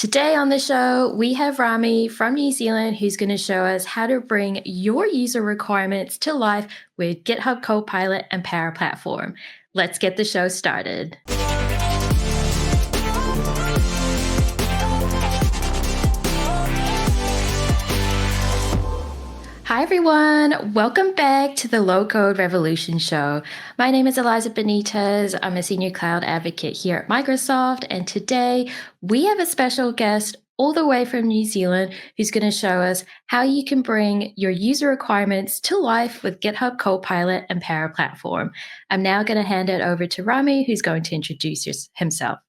Today on the show, we have Rami from New Zealand who's going to show us how to bring your user requirements to life with GitHub Copilot and Power Platform. Let's get the show started. Hi, everyone. Welcome back to the Low Code Revolution show. My name is Elaiza Benitez. I'm a senior cloud advocate here at Microsoft. And today we have a special guest all the way from New Zealand who's going to show us how you can bring your user requirements to life with GitHub Copilot and Power Platform. I'm now going to hand it over to Rami, who's going to introduce himself.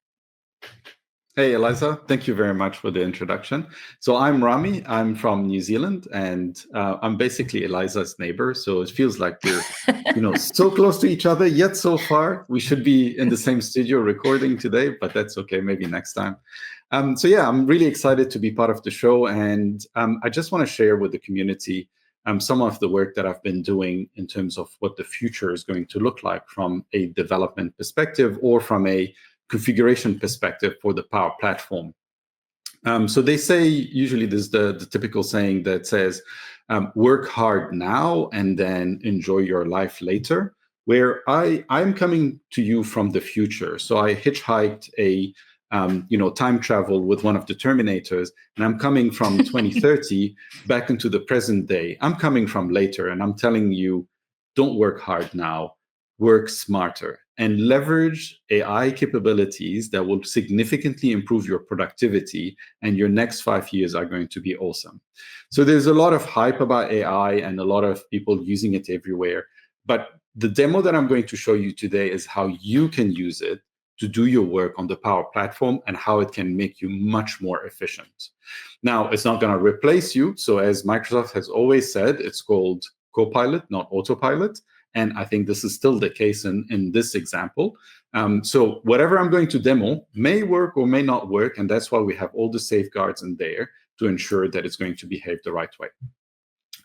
Hey, Elaiza, thank you very much for the introduction. So I'm Rami, I'm from New Zealand, and I'm basically Elaiza's neighbor. So it feels like we're so close to each other, yet so far. We should be in the same studio recording today, but that's okay, maybe next time. I'm really excited to be part of the show, and I just want to share with the community some of the work that I've been doing in terms of what the future is going to look like from a development perspective or from a configuration perspective for the Power Platform. So they say, usually there's the typical saying that says, work hard now and then enjoy your life later, where I'm coming to you from the future. So I hitchhiked a time travel with one of the Terminators, and I'm coming from 2030 back into the present day. I'm coming from later, and I'm telling you, don't work hard now, work smarter, and leverage AI capabilities that will significantly improve your productivity, and your next 5 years are going to be awesome. So there's a lot of hype about AI and a lot of people using it everywhere. But the demo that I'm going to show you today is how you can use it to do your work on the Power Platform and how it can make you much more efficient. Now, it's not going to replace you. So as Microsoft has always said, it's called Copilot, not Autopilot. And I think this is still the case in this example. So whatever I'm going to demo may work or may not work. And that's why we have all the safeguards in there to ensure that it's going to behave the right way.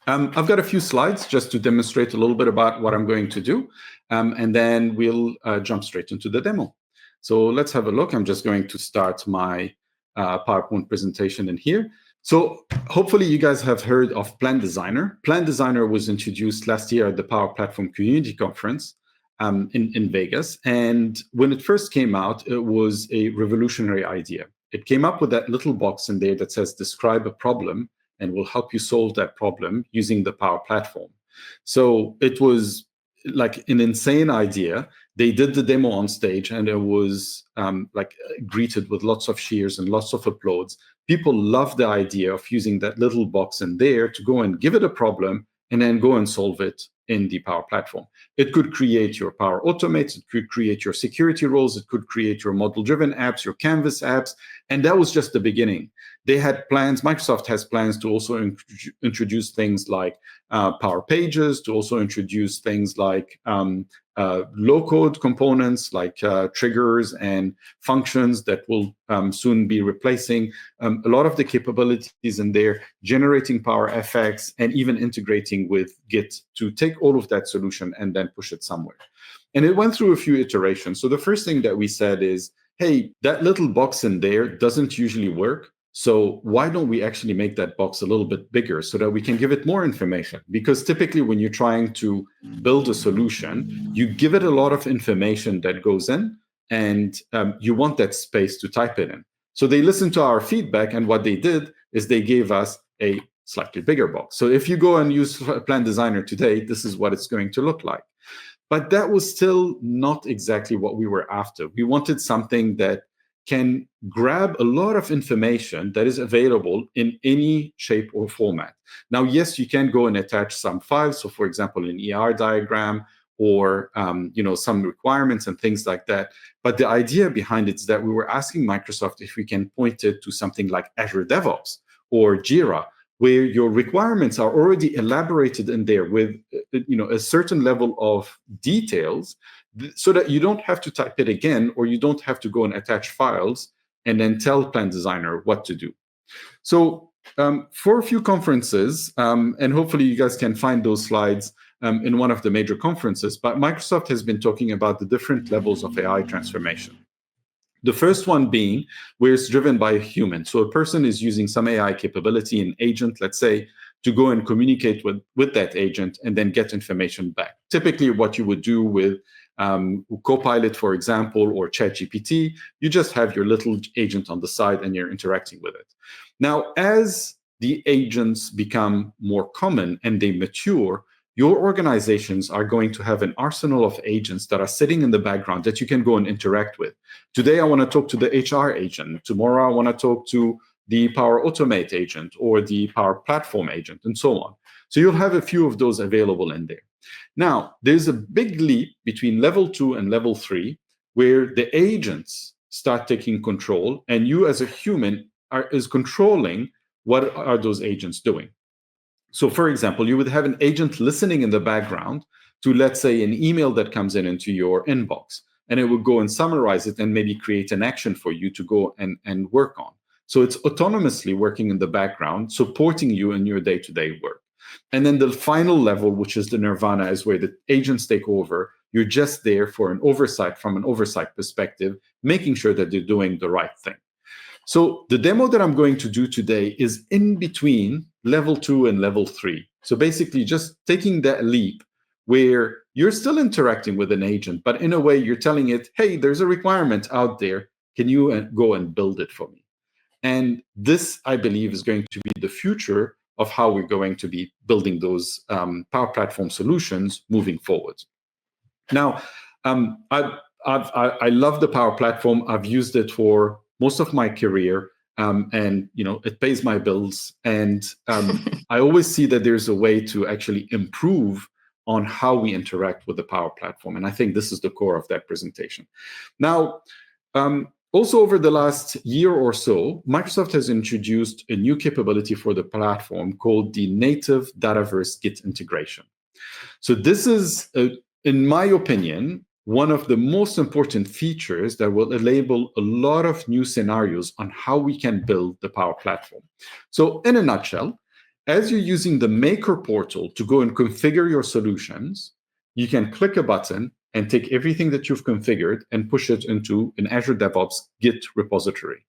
I've got a few slides just to demonstrate a little bit about what I'm going to do. And then we'll jump straight into the demo. So let's have a look. I'm just going to start my PowerPoint presentation in here. So hopefully you guys have heard of Plan Designer. Plan Designer was introduced last year at the Power Platform Community Conference in Vegas. And when it first came out, it was a revolutionary idea. It came up with that little box in there that says, describe a problem, and will help you solve that problem using the Power Platform. So it was like an insane idea. They did the demo on stage, and it was greeted with lots of cheers and lots of applause. People love the idea of using that little box in there to go and give it a problem and then go and solve it in the Power Platform. It could create your Power Automate, it could create your security roles, it could create your model-driven apps, your Canvas apps, and that was just the beginning. They had plans, Microsoft has plans to also introduce things like Power Pages, to also introduce things like low-code components like triggers and functions that will soon be replacing a lot of the capabilities in there, generating Power FX, and even integrating with Git to take all of that solution and then push it somewhere. And it went through a few iterations. So the first thing that we said is, hey, that little box in there doesn't usually work. So why don't we actually make that box a little bit bigger so that we can give it more information? Because typically when you're trying to build a solution, you give it a lot of information that goes in, and you want that space to type it in. So they listened to our feedback, and what they did is they gave us a slightly bigger box. So if you go and use Plan Designer today, this is what it's going to look like. But that was still not exactly what we were after. We wanted something that can grab a lot of information that is available in any shape or format. Now, yes, you can go and attach some files. So for example, an ER diagram or some requirements and things like that. But the idea behind it is that we were asking Microsoft if we can point it to something like Azure DevOps or Jira, where your requirements are already elaborated in there with a certain level of details, so that you don't have to type it again, or you don't have to go and attach files and then tell Plan Designer what to do. So for a few conferences, and hopefully you guys can find those slides in one of the major conferences, but Microsoft has been talking about the different levels of AI transformation. The first one being where it's driven by a human. So a person is using some AI capability, an agent, let's say, to go and communicate with that agent and then get information back. Typically, what you would do with Copilot, for example, or ChatGPT, you just have your little agent on the side and you're interacting with it. Now, as the agents become more common and they mature, your organizations are going to have an arsenal of agents that are sitting in the background that you can go and interact with. Today, I want to talk to the HR agent. Tomorrow, I want to talk to the Power Automate agent or the Power Platform agent, and so on. So you'll have a few of those available in there. Now, there's a big leap between level 2 and level 3, where the agents start taking control, and you as a human is controlling what are those agents doing. So, for example, you would have an agent listening in the background to, let's say, an email that comes into your inbox, and it would go and summarize it and maybe create an action for you to go and work on. So it's autonomously working in the background, supporting you in your day-to-day work. And then the final level, which is the nirvana, is where the agents take over. You're just there for an oversight, from an oversight perspective, making sure that they're doing the right thing. So the demo that I'm going to do today is in between level 2 and level 3. So basically just taking that leap where you're still interacting with an agent, but in a way you're telling it, hey, there's a requirement out there. Can you go and build it for me? And this, I believe, is going to be the future of how we're going to be building those Power Platform solutions moving forward. Now, I love the Power Platform. I've used it for most of my career, and it pays my bills. And I always see that there's a way to actually improve on how we interact with the Power Platform. And I think this is the core of that presentation. Now, also over the last year or so, Microsoft has introduced a new capability for the platform called the native Dataverse Git Integration. So this is, in my opinion, one of the most important features that will enable a lot of new scenarios on how we can build the Power Platform. So in a nutshell, as you're using the Maker portal to go and configure your solutions, you can click a button and take everything that you've configured and push it into an Azure DevOps Git repository.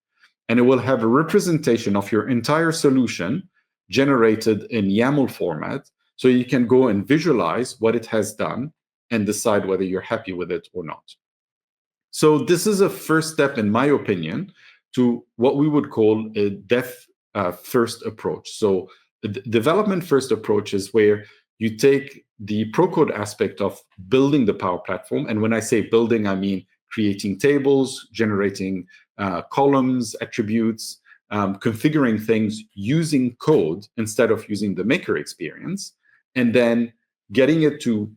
And it will have a representation of your entire solution generated in YAML format, so you can go and visualize what it has done and decide whether you're happy with it or not. So this is a first step, in my opinion, to what we would call a dev-first approach. So the development-first approach is where you take the pro-code aspect of building the Power Platform. And when I say building, I mean creating tables, generating columns, attributes, configuring things using code instead of using the Maker experience, and then getting it to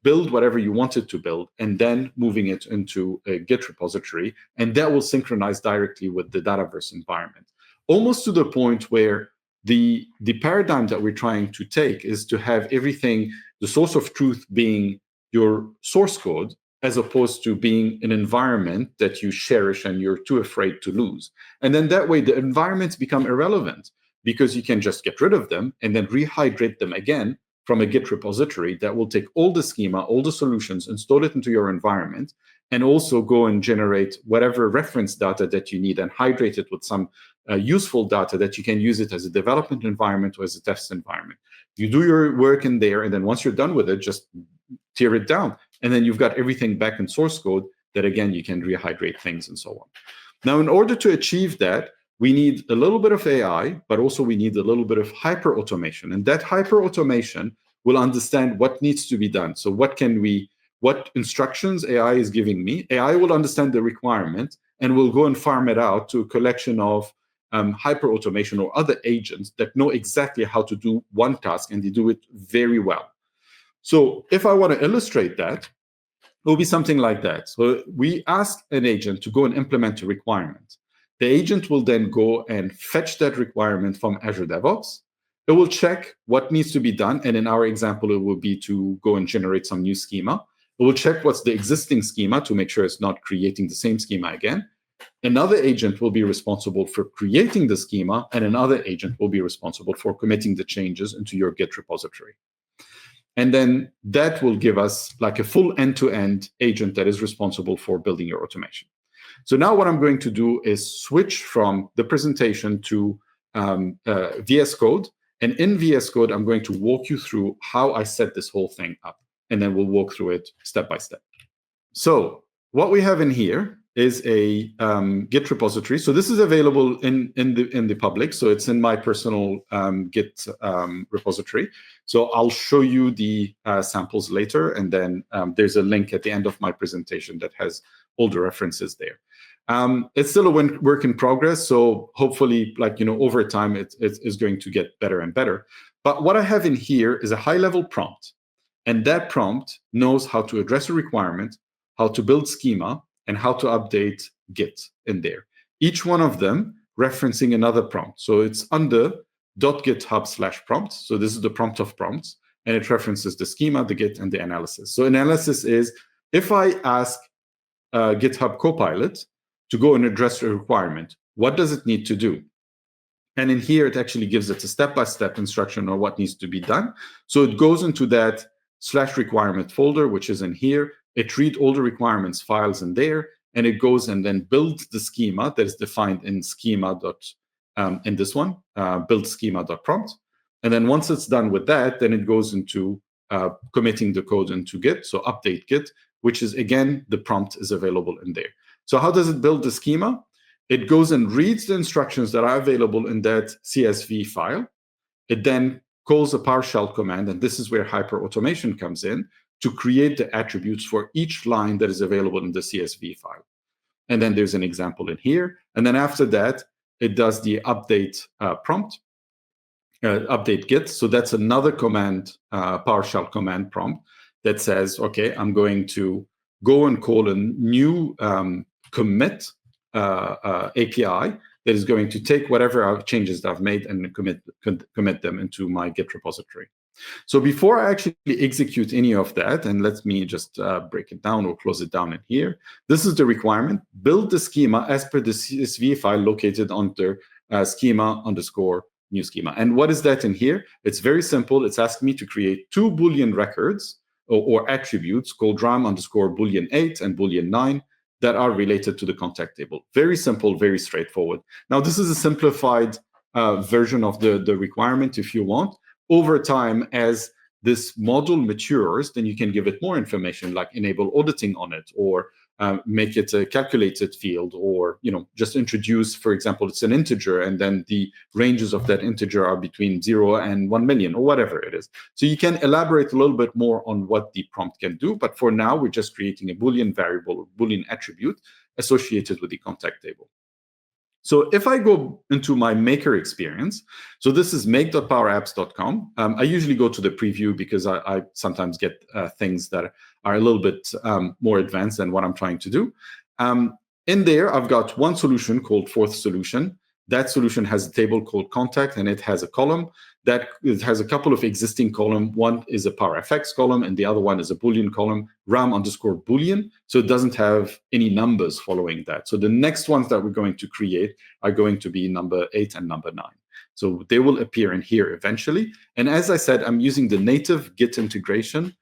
build whatever you want it to build, and then moving it into a Git repository, and that will synchronize directly with the Dataverse environment. Almost to the point where the paradigm that we're trying to take is to have everything, the source of truth being your source code, as opposed to being an environment that you cherish and you're too afraid to lose. And then that way the environments become irrelevant, because you can just get rid of them and then rehydrate them again from a Git repository that will take all the schema, all the solutions, install it into your environment, and also go and generate whatever reference data that you need and hydrate it with some useful data that you can use it as a development environment or as a test environment. You do your work in there, and then once you're done with it, just tear it down. And then you've got everything back in source code that, again, you can rehydrate things and so on. Now, in order to achieve that, we need a little bit of AI, but also we need a little bit of hyper automation. And that hyper automation will understand what needs to be done. So what instructions AI is giving me, AI will understand the requirement and will go and farm it out to a collection of hyper automation or other agents that know exactly how to do one task, and they do it very well. So if I want to illustrate that, it will be something like that. So we ask an agent to go and implement a requirement. The agent will then go and fetch that requirement from Azure DevOps. It will check what needs to be done. And in our example, it will be to go and generate some new schema. It will check what's the existing schema to make sure it's not creating the same schema again. Another agent will be responsible for creating the schema, and another agent will be responsible for committing the changes into your Git repository. And then that will give us like a full end-to-end agent that is responsible for building your automation. So now what I'm going to do is switch from the presentation to VS Code. And in VS Code, I'm going to walk you through how I set this whole thing up. And then we'll walk through it step by step. So what we have in here is a Git repository. So this is available in the public. So it's in my personal Git repository. So I'll show you the samples later, and then there's a link at the end of my presentation that has all the references there. It's still a work in progress, so hopefully, over time, it's going to get better and better. But what I have in here is a high-level prompt, and that prompt knows how to address a requirement, how to build schema, and how to update Git in there. Each one of them referencing another prompt. So it's under .github/prompt. So this is the prompt of prompts, and it references the schema, the Git, and the analysis. So analysis is, if I ask GitHub Copilot to go and address a requirement, what does it need to do? And in here, it actually gives it a step-by-step instruction on what needs to be done. So it goes into that /requirement folder, which is in here. It reads all the requirements files in there, and it goes and then builds the schema that is defined in schema. In this one, build schema.prompt. And then once it's done with that, then it goes into committing the code into Git, so update Git, which is, again, the prompt is available in there. So how does it build the schema? It goes and reads the instructions that are available in that CSV file. It then calls a PowerShell command, and this is where hyperautomation comes in, to create the attributes for each line that is available in the CSV file. And then there's an example in here. And then after that, it does the update prompt, update Git. So that's another command, PowerShell command prompt that says, okay, I'm going to go and call a new commit API that is going to take whatever changes that I've made and commit them into my Git repository. So before I actually execute any of that, and let me just break it down or close it down in here, this is the requirement. Build the schema as per the CSV file located under schema_new schema. And what is that in here? It's very simple. It's asking me to create two Boolean records or attributes called ram_boolean8 and boolean9 that are related to the contact table. Very simple, very straightforward. Now, this is a simplified version of the requirement if you want. Over time, as this module matures, then you can give it more information, like enable auditing on it, or make it a calculated field, or just introduce, for example, it's an integer, and then the ranges of that integer are between 0 and 1 million, or whatever it is. So you can elaborate a little bit more on what the prompt can do, but for now, we're just creating a Boolean variable, or Boolean attribute associated with the contact table. So if I go into my maker experience, so this is make.powerapps.com. I usually go to the preview because I sometimes get things that are a little bit more advanced than what I'm trying to do. In there, I've got one solution called fourth solution. That solution has a table called contact, and it has a column that it has a couple of existing columns. One is a PowerFX column, and the other one is a Boolean column, ram_Boolean. So it doesn't have any numbers following that. So the next ones that we're going to create are going to be number 8 and number 9. So they will appear in here eventually. And as I said, I'm using the native Git integration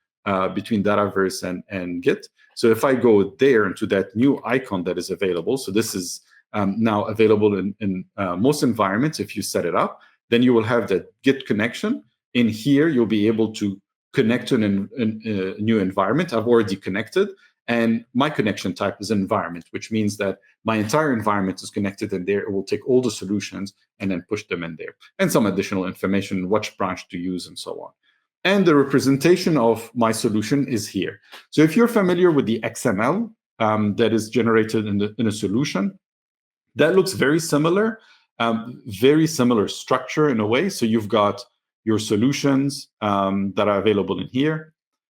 between Dataverse and Git. So if I go there into that new icon that is available, so this is now available in most environments if you set it up, then you will have that Git connection. In here, you'll be able to connect to a new environment. I've already connected, and my connection type is environment, which means that my entire environment is connected in there. It will take all the solutions and then push them in there, and some additional information, which branch to use, and so on. And the representation of my solution is here. So if you're familiar with the XML that is generated in a solution, that looks very similar structure in a way. So you've got your solutions that are available in here.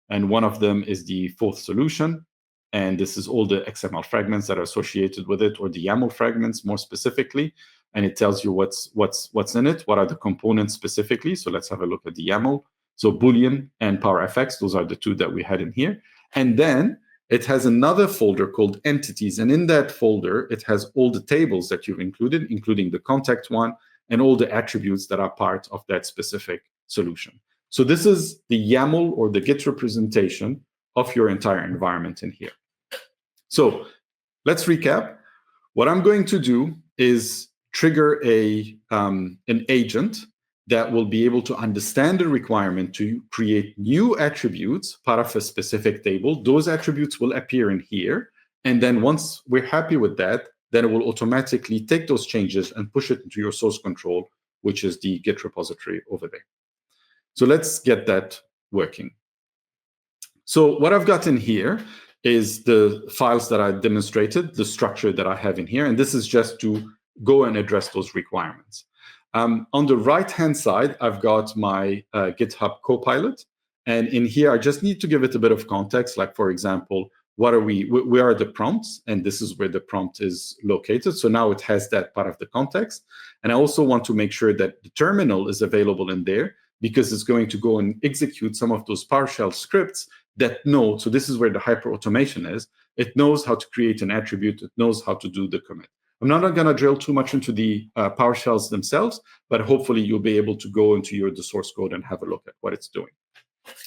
And one of them is the fourth solution. And this is all the XML fragments that are associated with it, or the YAML fragments more specifically. And it tells you what's in it, what are the components specifically. So let's have a look at the YAML. So Boolean and PowerFX, those are the two that we had in here. And then it has another folder called entities. And in that folder, it has all the tables that you've included, including the contact one and all the attributes that are part of that specific solution. So this is the YAML, or the Git representation of your entire environment in here. So let's recap. What I'm going to do is trigger an agent that will be able to understand the requirement to create new attributes, part of a specific table. Those attributes will appear in here. And then once we're happy with that, then it will automatically take those changes and push it into your source control, which is the Git repository over there. So let's get that working. So what I've got in here is the files that I demonstrated, the structure that I have in here. And this is just to go and address those requirements. On the right-hand side, I've got my GitHub Copilot. And in here, I just need to give it a bit of context. Like, for example, where are the prompts? And this is where the prompt is located. So now it has that part of the context. And I also want to make sure that the terminal is available in there, because it's going to go and execute some of those PowerShell scripts that know. So this is where the hyper automation is. It knows how to create an attribute. It knows how to do the commit. I'm not going to drill too much into the PowerShells themselves, but hopefully you'll be able to go into the source code and have a look at what it's doing.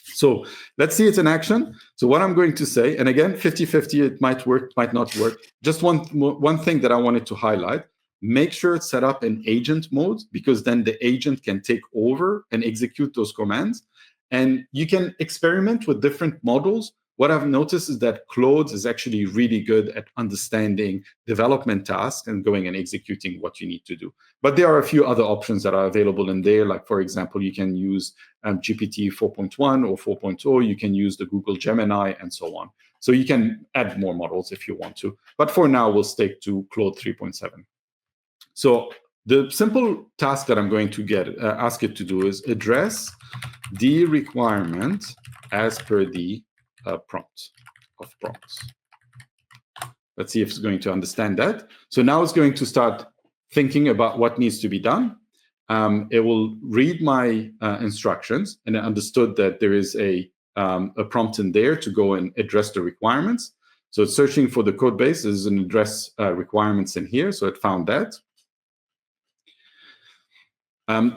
So let's see it in action. So what I'm going to say, and again, 50-50, it might work, might not work. Just one thing that I wanted to highlight, make sure it's set up in agent mode, because then the agent can take over and execute those commands. And you can experiment with different models. What I've noticed is that Claude is actually really good at understanding development tasks and going and executing what you need to do. But there are a few other options that are available in there. Like, for example, you can use GPT 4.1 or 4.0. You can use the Google Gemini and so on. So you can add more models if you want to. But for now, we'll stick to Claude 3.7. So the simple task that I'm going to ask it to do is address the requirement as per the prompt of prompts. Let's see if it's going to understand that. So now it's going to start thinking about what needs to be done. It will read my instructions, and it understood that there is a prompt in there to go and address the requirements. So it's searching for the code base. There's an address requirements in here, so it found that.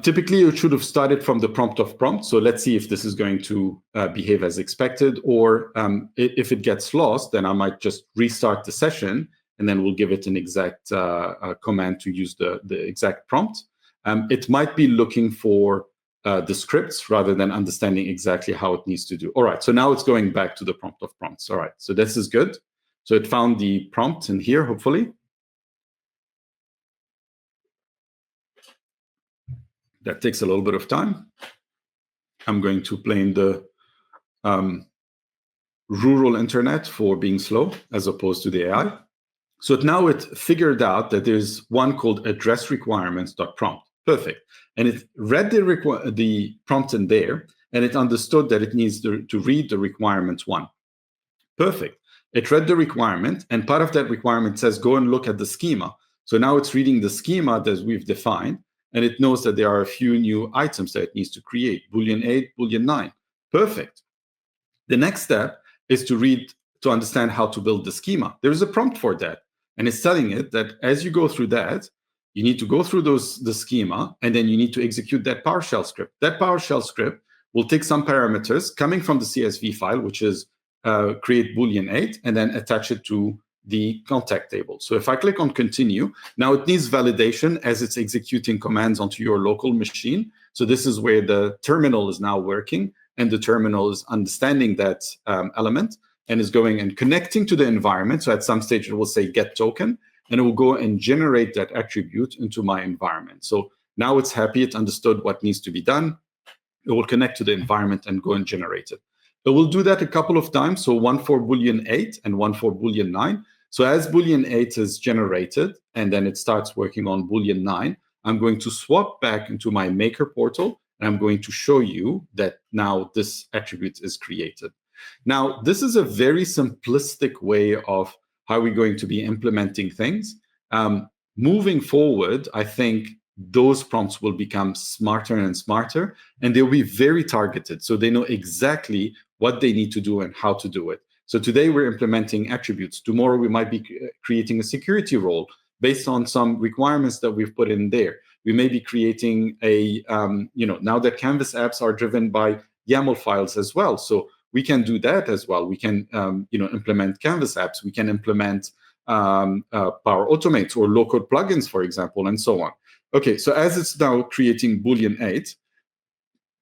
Typically, it should have started from the prompt of prompt. So let's see if this is going to behave as expected, or if it gets lost, then I might just restart the session, and then we'll give it an exact command to use the exact prompt. It might be looking for the scripts rather than understanding exactly how it needs to do. All right, so now it's going back to the prompt of prompts. All right, so this is good. So it found the prompt in here, hopefully. That takes a little bit of time. I'm going to blame the rural internet for being slow as opposed to the AI. So now it figured out that there's one called address requirements.prompt. Perfect. And it read the prompt in there, and it understood that it needs to read the requirements one. Perfect. It read the requirement, and part of that requirement says, go and look at the schema. So now it's reading the schema that we've defined, and it knows that there are a few new items that it needs to create, Boolean 8, Boolean 9. Perfect. The next step is to understand how to build the schema. There's a prompt for that, and it's telling it that as you go through that, you need to go through the schema, and then you need to execute that PowerShell script. That PowerShell script will take some parameters coming from the CSV file, which is create Boolean 8, and then attach it to the contact table. So if I click on continue, now it needs validation as it's executing commands onto your local machine. So this is where the terminal is now working, and the terminal is understanding that element and is going and connecting to the environment. So at some stage it will say get token, and it will go and generate that attribute into my environment. So now it's happy, it understood what needs to be done. It will connect to the environment and go and generate it. It will do that a couple of times. So one for Boolean 8 and one for Boolean 9. So as Boolean 8 is generated, and then it starts working on Boolean 9, I'm going to swap back into my maker portal, and I'm going to show you that now this attribute is created. Now, this is a very simplistic way of how we're going to be implementing things. Moving forward, I think those prompts will become smarter and smarter, and they'll be very targeted. So they know exactly what they need to do and how to do it. So today we're implementing attributes. Tomorrow we might be creating a security role based on some requirements that we've put in there. We may be creating a, now that Canvas apps are driven by YAML files as well. So we can do that as well. We can, implement Canvas apps. We can implement Power Automates or low-code plugins, for example, and so on. Okay, so as it's now creating Boolean 8,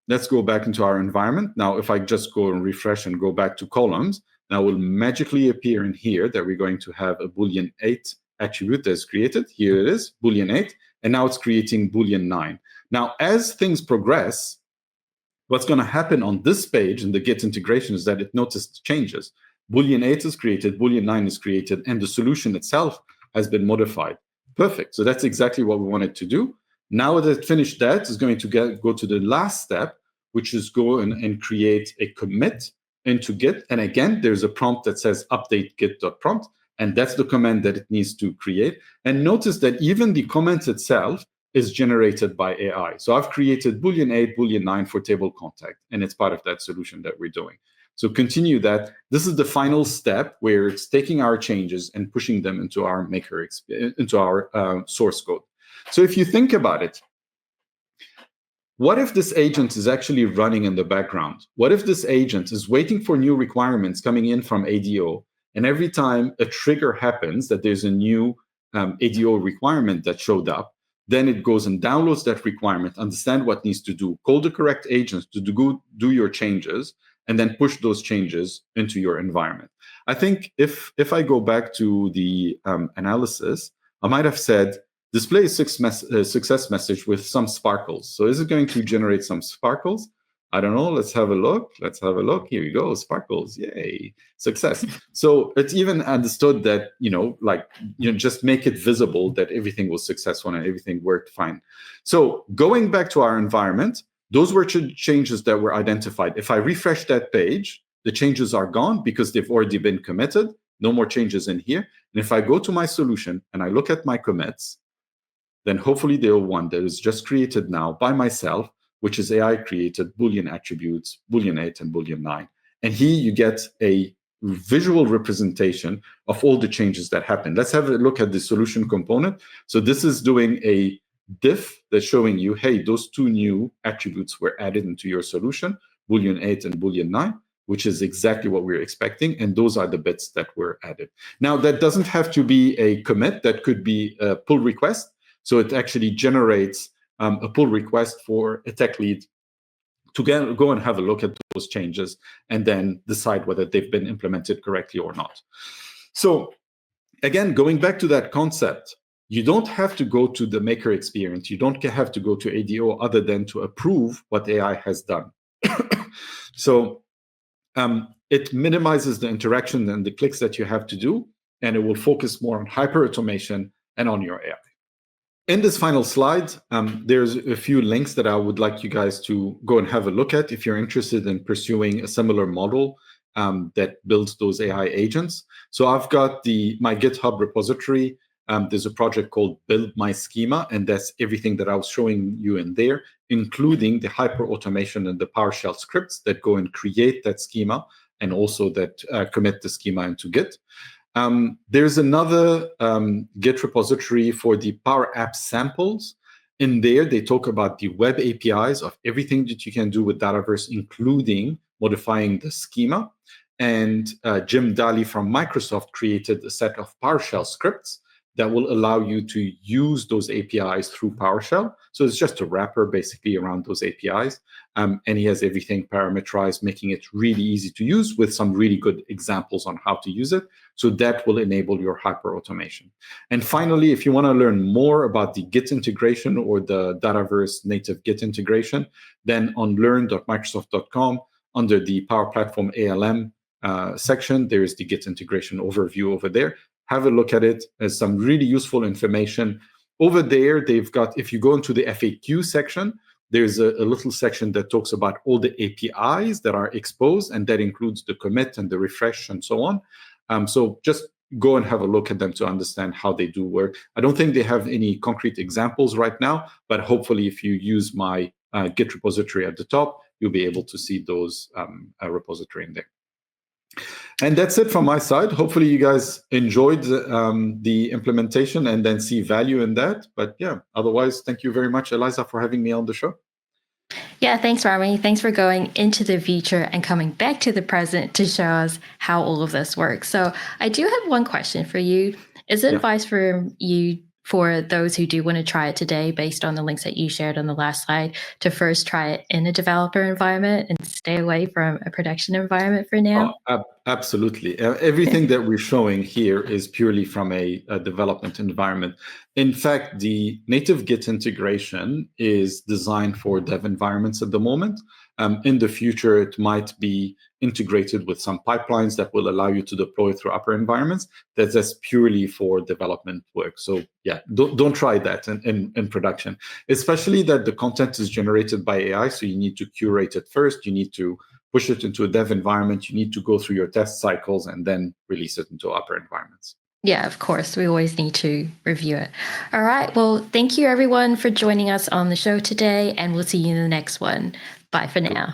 let's go back into our environment. Now, if I just go and refresh and go back to columns, now it will magically appear in here that we're going to have a Boolean 8 attribute that's created. Here it is, Boolean 8, and now it's creating Boolean 9. Now, as things progress, what's going to happen on this page in the Git integration is that it noticed changes. Boolean 8 is created, Boolean 9 is created, and the solution itself has been modified. Perfect. So that's exactly what we wanted to do. Now that it finished that, it's going to go to the last step, which is go and create a commit into Git. And again, there's a prompt that says update git.prompt, and that's the command that it needs to create. And notice that even the comment itself is generated by AI. So I've created Boolean 8, Boolean 9 for table contact, and it's part of that solution that we're doing. So continue that. This is the final step where it's taking our changes and pushing them into our maker, into our source code. So if you think about it, what if this agent is actually running in the background? What if this agent is waiting for new requirements coming in from ADO, and every time a trigger happens that there's a new ADO requirement that showed up, then it goes and downloads that requirement, understand what needs to do, call the correct agents to do your changes, and then push those changes into your environment. I think if I go back to the analysis, I might have said, display a success message with some sparkles. So is it going to generate some sparkles? I don't know. Let's have a look. Let's have a look. Here we go. Sparkles. Yay. Success. So it's even understood that, just make it visible that everything was successful and everything worked fine. So going back to our environment, those were changes that were identified. If I refresh that page, the changes are gone because they've already been committed. No more changes in here. And if I go to my solution and I look at my commits, then hopefully there are one that is just created now by myself, which is AI created Boolean attributes, Boolean 8 and Boolean 9. And here you get a visual representation of all the changes that happen. Let's have a look at the solution component. So this is doing a diff that's showing you, hey, those two new attributes were added into your solution, Boolean 8 and Boolean 9, which is exactly what we're expecting. And those are the bits that were added. Now, that doesn't have to be a commit. That could be a pull request. So it actually generates a pull request for a tech lead to go and have a look at those changes and then decide whether they've been implemented correctly or not. So again, going back to that concept, you don't have to go to the maker experience. You don't have to go to ADO other than to approve what AI has done. So it minimizes the interaction and the clicks that you have to do, and it will focus more on hyper-automation and on your AI. In this final slide, there's a few links that I would like you guys to go and have a look at if you're interested in pursuing a similar model that builds those AI agents. So I've got my GitHub repository. There's a project called Build My Schema, and that's everything that I was showing you in there, including the hyper-automation and the PowerShell scripts that go and create that schema and also that commit the schema into Git. There's another Git repository for the Power App samples. In there, they talk about the web APIs of everything that you can do with Dataverse, including modifying the schema. And Jim Daly from Microsoft created a set of PowerShell scripts that will allow you to use those APIs through PowerShell. So it's just a wrapper basically around those APIs. And he has everything parameterized, making it really easy to use with some really good examples on how to use it. So that will enable your hyper automation. And finally, if you want to learn more about the Git integration or the Dataverse native Git integration, then on learn.microsoft.com, under the Power Platform ALM section, there's the Git integration overview over there. Have a look at it as some really useful information. Over there, they've got, if you go into the FAQ section, there's a little section that talks about all the APIs that are exposed, and that includes the commit and the refresh and so on. So just go and have a look at them to understand how they do work. I don't think they have any concrete examples right now, but hopefully if you use my Git repository at the top, you'll be able to see those repository in there. And that's it from my side. Hopefully you guys enjoyed the implementation and then see value in that. But yeah, otherwise, thank you very much, Elaiza, for having me on the show. Yeah, thanks, Rami. Thanks for going into the future and coming back to the present to show us how all of this works. So I do have one question for you. Is advice for you for those who do want to try it today, based on the links that you shared on the last slide, to first try it in a developer environment and stay away from a production environment for now? Absolutely. Everything that we're showing here is purely from a development environment. In fact, the native Git integration is designed for dev environments at the moment. In the future, it might be integrated with some pipelines that will allow you to deploy through upper environments. That's purely for development work. So yeah, don't try that in production, especially that the content is generated by AI. So you need to curate it first. You need to push it into a dev environment. You need to go through your test cycles and then release it into upper environments. Yeah, of course. We always need to review it. All right. Well, thank you everyone for joining us on the show today, and we'll see you in the next one. Bye for now.